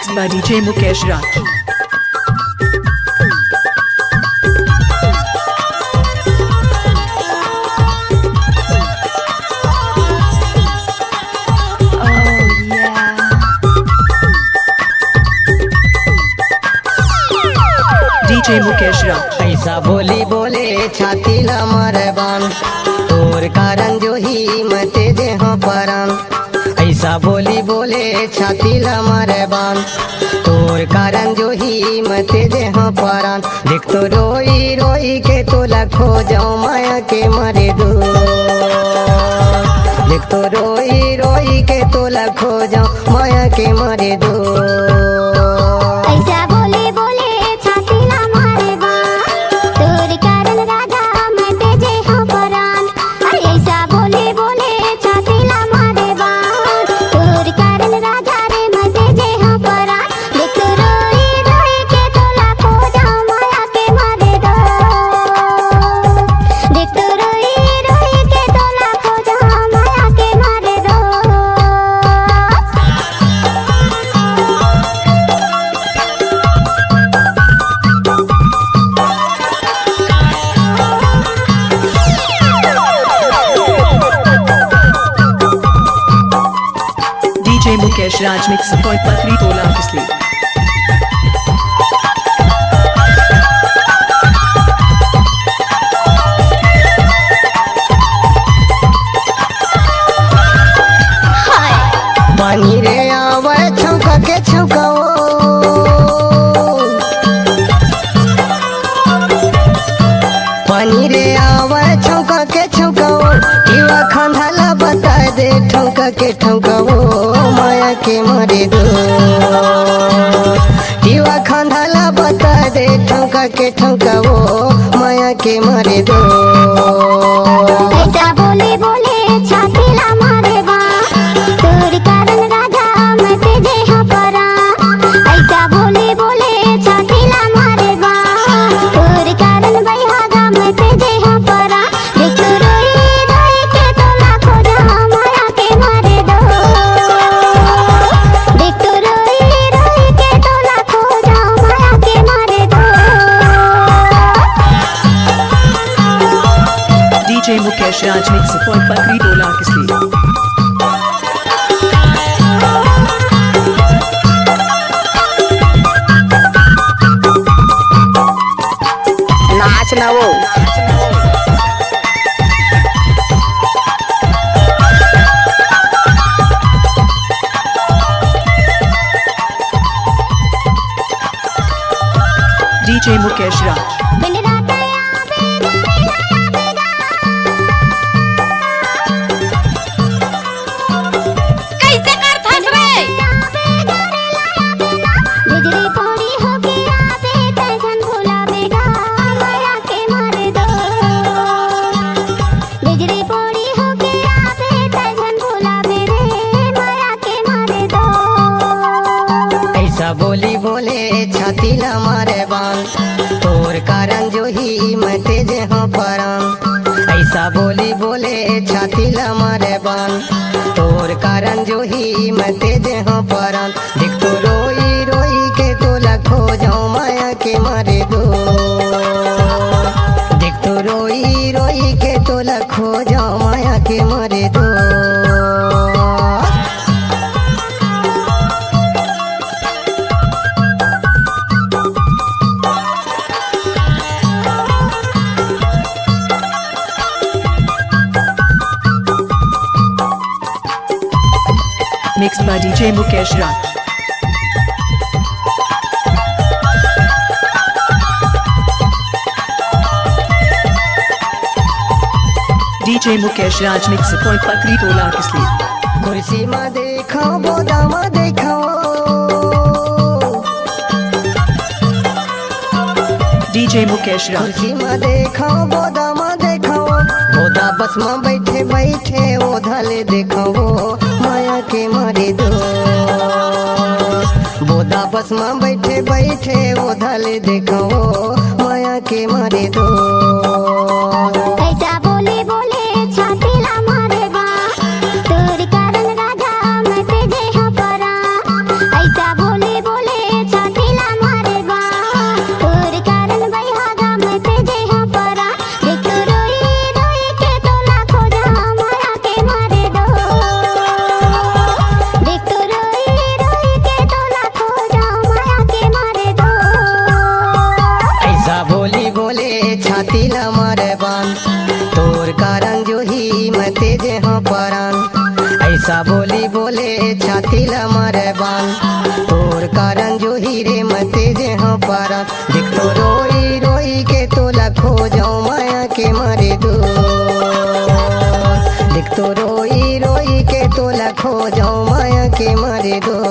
Mixed by DJ Mukesh Raj. DJ Mukesh Raj. ऐसा बोली बोले छाती ला मरबान तोर कारण जो ही मते दे हाँ परान। ऐसा बोली बोले छाती ला मरबान तोर कारण जो ही मते दे हाँ परान। देख तो रोई रोई के तोला खो जाऊं माया के मारे दो। देख तो रोई रोई के तोला खो जाऊं माया के मारे दो। DJ Mukesh Raj mix point Patri Tola Kisli. पानी रे आवे छौका के छौकाओ पानी रे आवे छौका के छौकाओ टीवा खंधाला बता दे ठौका के ठौकाओ माया के मारे दो। टीवा खंधाला बता दे ठौका के ठौकाओ माया के मारे दो। ऐसा बोले बोले छाती ला मारे बा तोर कारण राजा मैं तेजे हाँ परा। ऐसा बोले बोले छाती ला मारे बा तोर कारण बैहागा मैं तेजे हाँ परा। देख तो रोई रोई के तोला खो जा माया के मारे दो। देख तो रोई रोई के तोला खो जा माया के मारे दो। DJ Mukesh Raj mix point Patri Tola Kisli. नाच ना वो DJ Mukesh Raj. बिन रात आवेगा आवेगा कैसे कर फंस रे बिजली पौड़ी होके आवे तैसन भुलावेगा माया के मारे दो। बिजली पौड़ी होके आवे तैसन भुलावे रे माया के मारे दो। ऐसा बोली बोले छाती ला मारे बान तोर कारण जो ही मते जे हाँ परान। ऐसा बोली बोले छाती ला मारे बान तोर कारण जो ही मते जे हाँ परान। देख तो रोई रोई के तोला खो जाऊं माया के मारे दो। देख तो रोई रोई के तोला खो जाऊं माया के मारे दो। Mixed by DJ Mukesh Raj. DJ Mukesh Raj mix point Patri Tola Kisli. कुर्सी में देखो बोदा में देखो DJ Mukesh Raj. कुर्सी में देखो बोदा में देखो बोदा बस में बैठे बैठे ओधले देखो माया के मारे दो। बोदा बस में बैठे बैठे ओधले देखो माया के मारे दो। ऐसा बोले बोले छाती ला मारे बा तोर कारण राजा मैं तेजे हाँ परा। ऐसा बोले बोले छाती ला मारे बान तोर कारण जो ही मते जे हाँ परान ऐसा बोली बोले छाती ला मारे बान तोर कारण जो ही रे मते जे हाँ परान दिख तो रोई रोई के तोला खो जाऊं माया के मारे दो दिख तो रोई रोई के तोला खो जाऊं माया के मारे दो